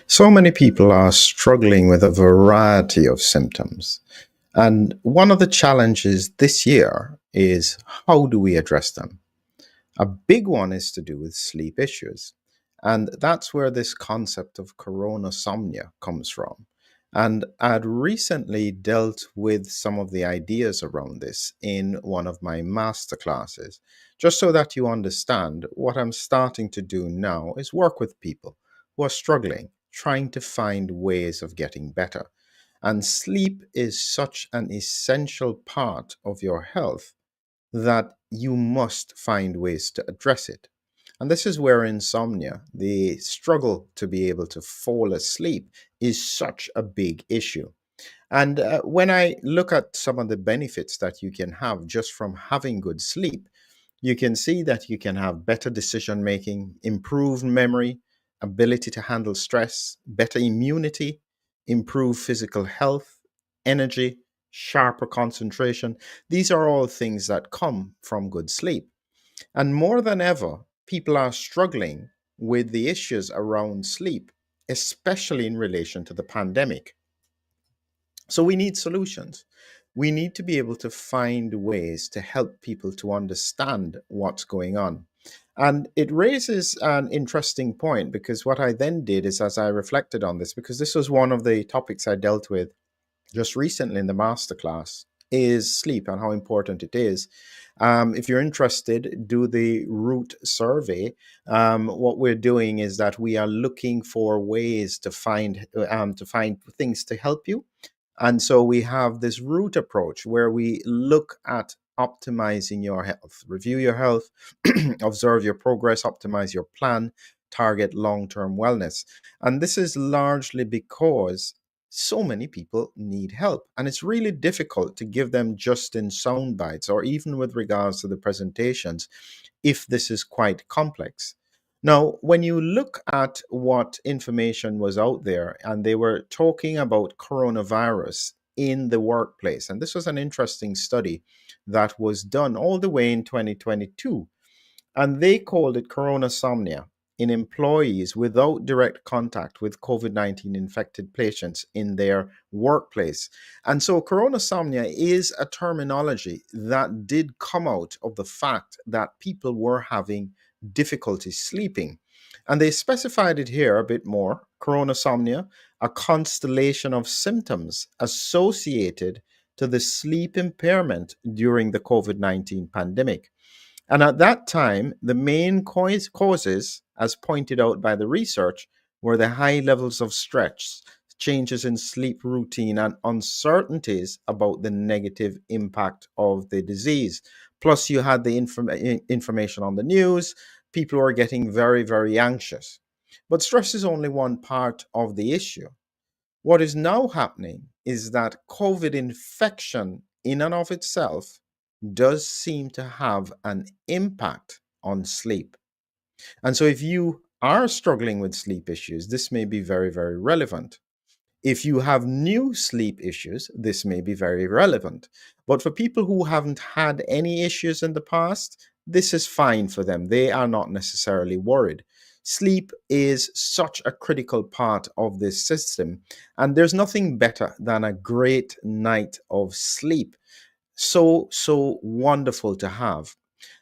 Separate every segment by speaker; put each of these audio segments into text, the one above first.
Speaker 1: So many people are struggling with a variety of symptoms. And one of the challenges this year is how do we address them? A big one is to do with sleep issues. And that's where this concept of coronasomnia comes from. And I'd recently dealt with some of the ideas around this in one of my master classes. Just so that you understand, what I'm starting to do now is work with people who are struggling, trying to find ways of getting better. And sleep is such an essential part of your health that you must find ways to address it. And this is where insomnia, the struggle to be able to fall asleep, is such a big issue. And when I look at some of the benefits that you can have just from having good sleep, you can see that you can have better decision making, improved memory, ability to handle stress, better immunity, improved physical health, energy, sharper concentration. These are all things that come from good sleep. And more than ever, people are struggling with the issues around sleep, especially in relation to the pandemic. So we need solutions. We need to be able to find ways to help people to understand what's going on. And it raises an interesting point because what I then did is, as I reflected on this, because this was one of the topics I dealt with just recently in the masterclass, is sleep and how important it is. If you're interested, do the root survey. What we're doing is that we are looking for ways to find things to help you, and so we have this root approach where we look at optimizing your health, review your health, observe your progress, optimize your plan, target long term wellness. And this is largely because so many people need help. And it's really difficult to give them just in sound bites or even with regards to the presentations if this is quite complex. Now, when you look at what information was out there, and they were talking about coronavirus in the workplace, and this was an interesting study that was done all the way in 2022, and they called it coronasomnia in employees without direct contact with COVID 19 infected patients in their workplace. And so, coronasomnia is a terminology that did come out of the fact that people were having difficulty sleeping. And they specified it here a bit more: coronasomnia, a constellation of symptoms associated to the sleep impairment during the COVID 19 pandemic. And at that time, the main causes, as pointed out by the research, were the high levels of stress, changes in sleep routine, and uncertainties about the negative impact of the disease. Plus, you had the information on the news. People were getting very, very anxious. But stress is only one part of the issue. What is now happening is that COVID infection, in and of itself, does seem to have an impact on sleep. And so, if you are struggling with sleep issues, this may be very, very relevant. If you have new sleep issues, this may be very relevant. But for people who haven't had any issues in the past, this is fine for them. They are not necessarily worried. Sleep is such a critical part of this system, and there's nothing better than a great night of sleep. So wonderful to have.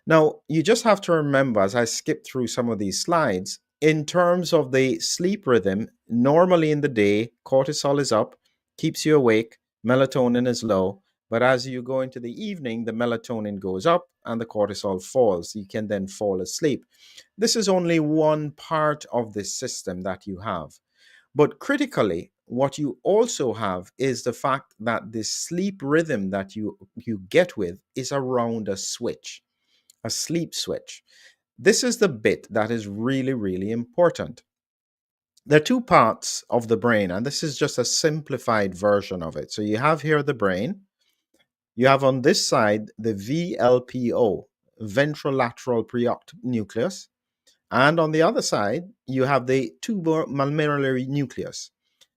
Speaker 1: Now, you just have to remember, as I skip through some of these slides, in terms of the sleep rhythm, normally in the day, cortisol is up, keeps you awake, melatonin is low. But as you go into the evening, the melatonin goes up and the cortisol falls. You can then fall asleep. This is only one part of this system that you have. But critically, what you also have is the fact that this sleep rhythm that you get with is around a switch, a sleep switch. This is the bit that is really, really important. There are two parts of the brain, and this is just a simplified version of it. So you have here the brain. You have on this side the VLPO, ventrolateral preoptic nucleus. And on the other side, you have the tubular nucleus.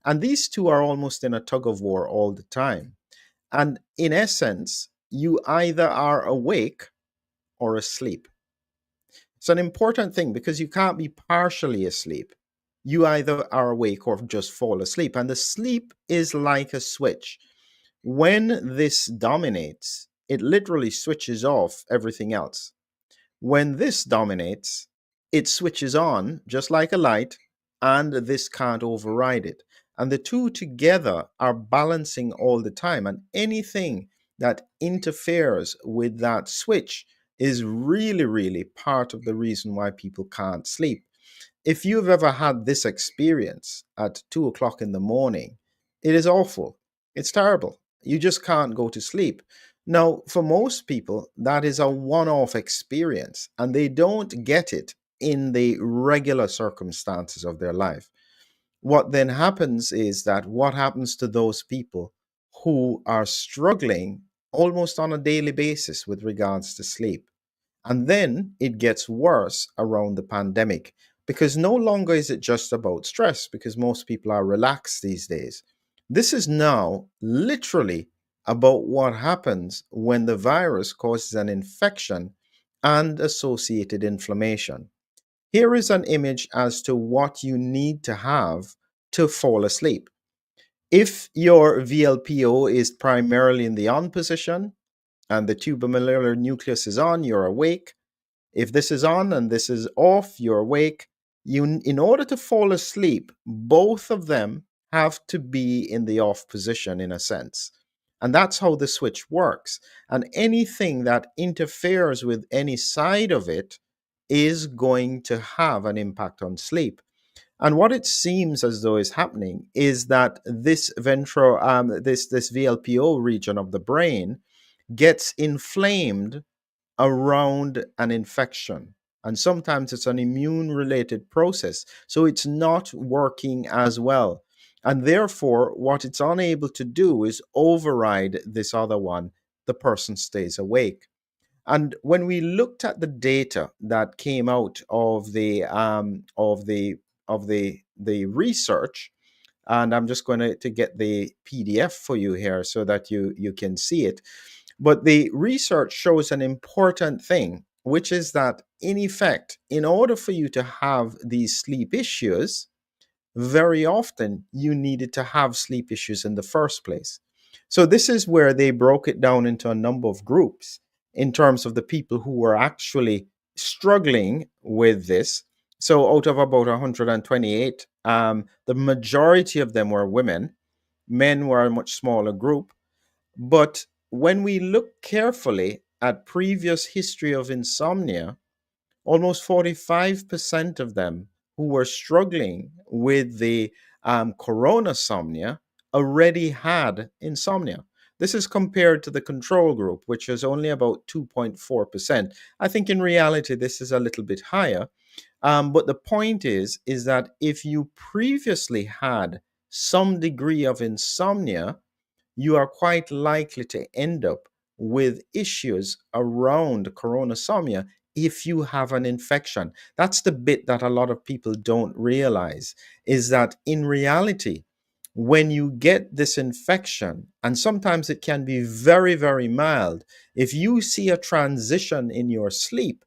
Speaker 1: And these two are almost in a tug of war all the time. And in essence, you either are awake or asleep. It's an important thing because you can't be partially asleep. you either are awake or just fall asleep. And the sleep is like a switch. When this dominates, it literally switches off everything else. When this dominates, it switches on just like a light, and this can't override it. And the two together are balancing all the time. And anything that interferes with that switch is really, really part of the reason why people can't sleep. If you've ever had this experience at 2 o'clock in the morning, it is awful. It's terrible. You just can't go to sleep. Now, for most people, that is a one off experience and they don't get it in the regular circumstances of their life. What then happens is that what happens to those people who are struggling almost on a daily basis with regards to sleep? And then it gets worse around the pandemic because no longer is it just about stress because most people are relaxed these days. This is now literally about what happens when the virus causes an infection and associated inflammation. Here is an image as to what you need to have to fall asleep. If your VLPO is primarily in the on position and the tubercular nucleus is on, you're awake. If this is on and this is off, you're awake. In order to fall asleep, both of them have to be in the off position in a sense. And that's how the switch works. And anything that interferes with any side of it is going to have an impact on sleep. And what it seems as though is happening is that this VLPO region of the brain gets inflamed around an infection. And sometimes it's an immune related process. So it's not working as well. And therefore, what it's unable to do is override this other one. The person stays awake. And when we looked at the data that came out of the research, and I'm just going to get the PDF for you here so that you can see it. But the research shows an important thing, which is that, in effect, in order for you to have these sleep issues, very often you needed to have sleep issues in the first place. So, this is where they broke it down into a number of groups in terms of the people who were actually struggling with this. So, out of about 128, the majority of them were women. Men were a much smaller group. But when we look carefully at previous history of insomnia, almost 45% of them who were struggling with the coronasomnia already had insomnia. This is compared to the control group, which is only about 2.4%. I think in reality, this is a little bit higher. But the point is that if you previously had some degree of insomnia, you are quite likely to end up with issues around coronasomnia if you have an infection. That's the bit that a lot of people don't realize, is that in reality, when you get this infection, and sometimes it can be very, very mild, if you see a transition in your sleep,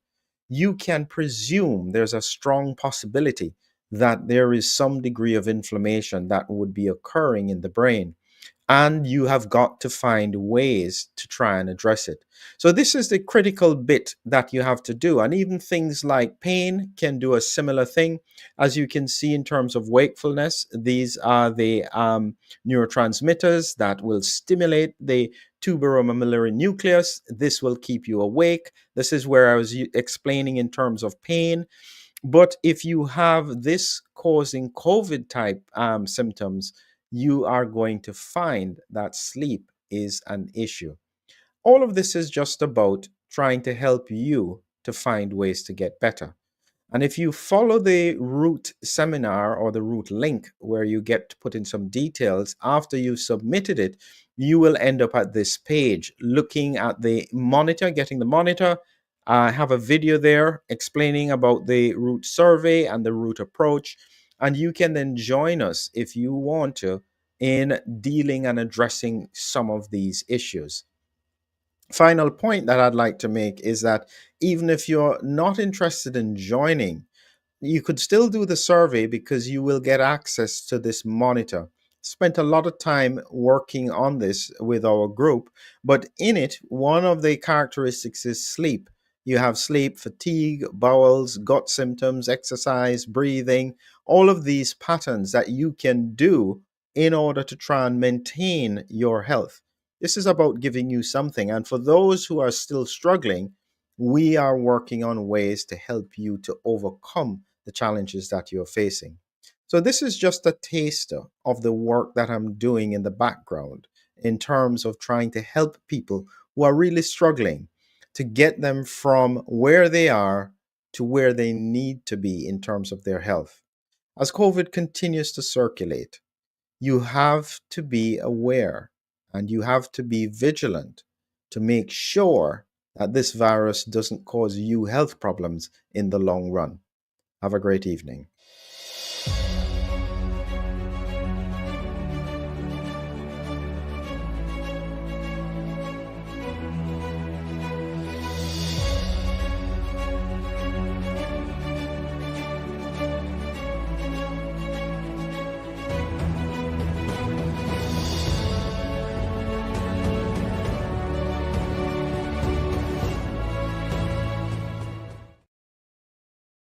Speaker 1: you can presume there's a strong possibility that there is some degree of inflammation that would be occurring in the brain, and you have got to find ways to try and address it. So this is the critical bit that you have to do. And even things like pain can do a similar thing. As you can see in terms of wakefulness, these are the neurotransmitters that will stimulate the tuberomammillary nucleus. This will keep you awake. This is where I was explaining in terms of pain. But if you have this causing COVID type symptoms, you are going to find that sleep is an issue. All of this is just about trying to help you to find ways to get better. And if you follow the root seminar or the root link where you get to put in some details after you've submitted it, you will end up at this page looking at the monitor, getting the monitor. I have a video there explaining about the root survey and the root approach. And you can then join us if you want to in dealing and addressing some of these issues. Final point that I'd like to make is that even if you're not interested in joining, you could still do the survey because you will get access to this monitor. Spent a lot of time working on this with our group, but in it, one of the characteristics is sleep. You have sleep, fatigue, bowels, gut symptoms, exercise, breathing, all of these patterns that you can do in order to try and maintain your health. This is about giving you something. And for those who are still struggling, we are working on ways to help you to overcome the challenges that you're facing. So, this is just a taster of the work that I'm doing in the background in terms of trying to help people who are really struggling to get them from where they are to where they need to be in terms of their health. As COVID continues to circulate, you have to be aware and you have to be vigilant to make sure that this virus doesn't cause you health problems in the long run. Have a great evening.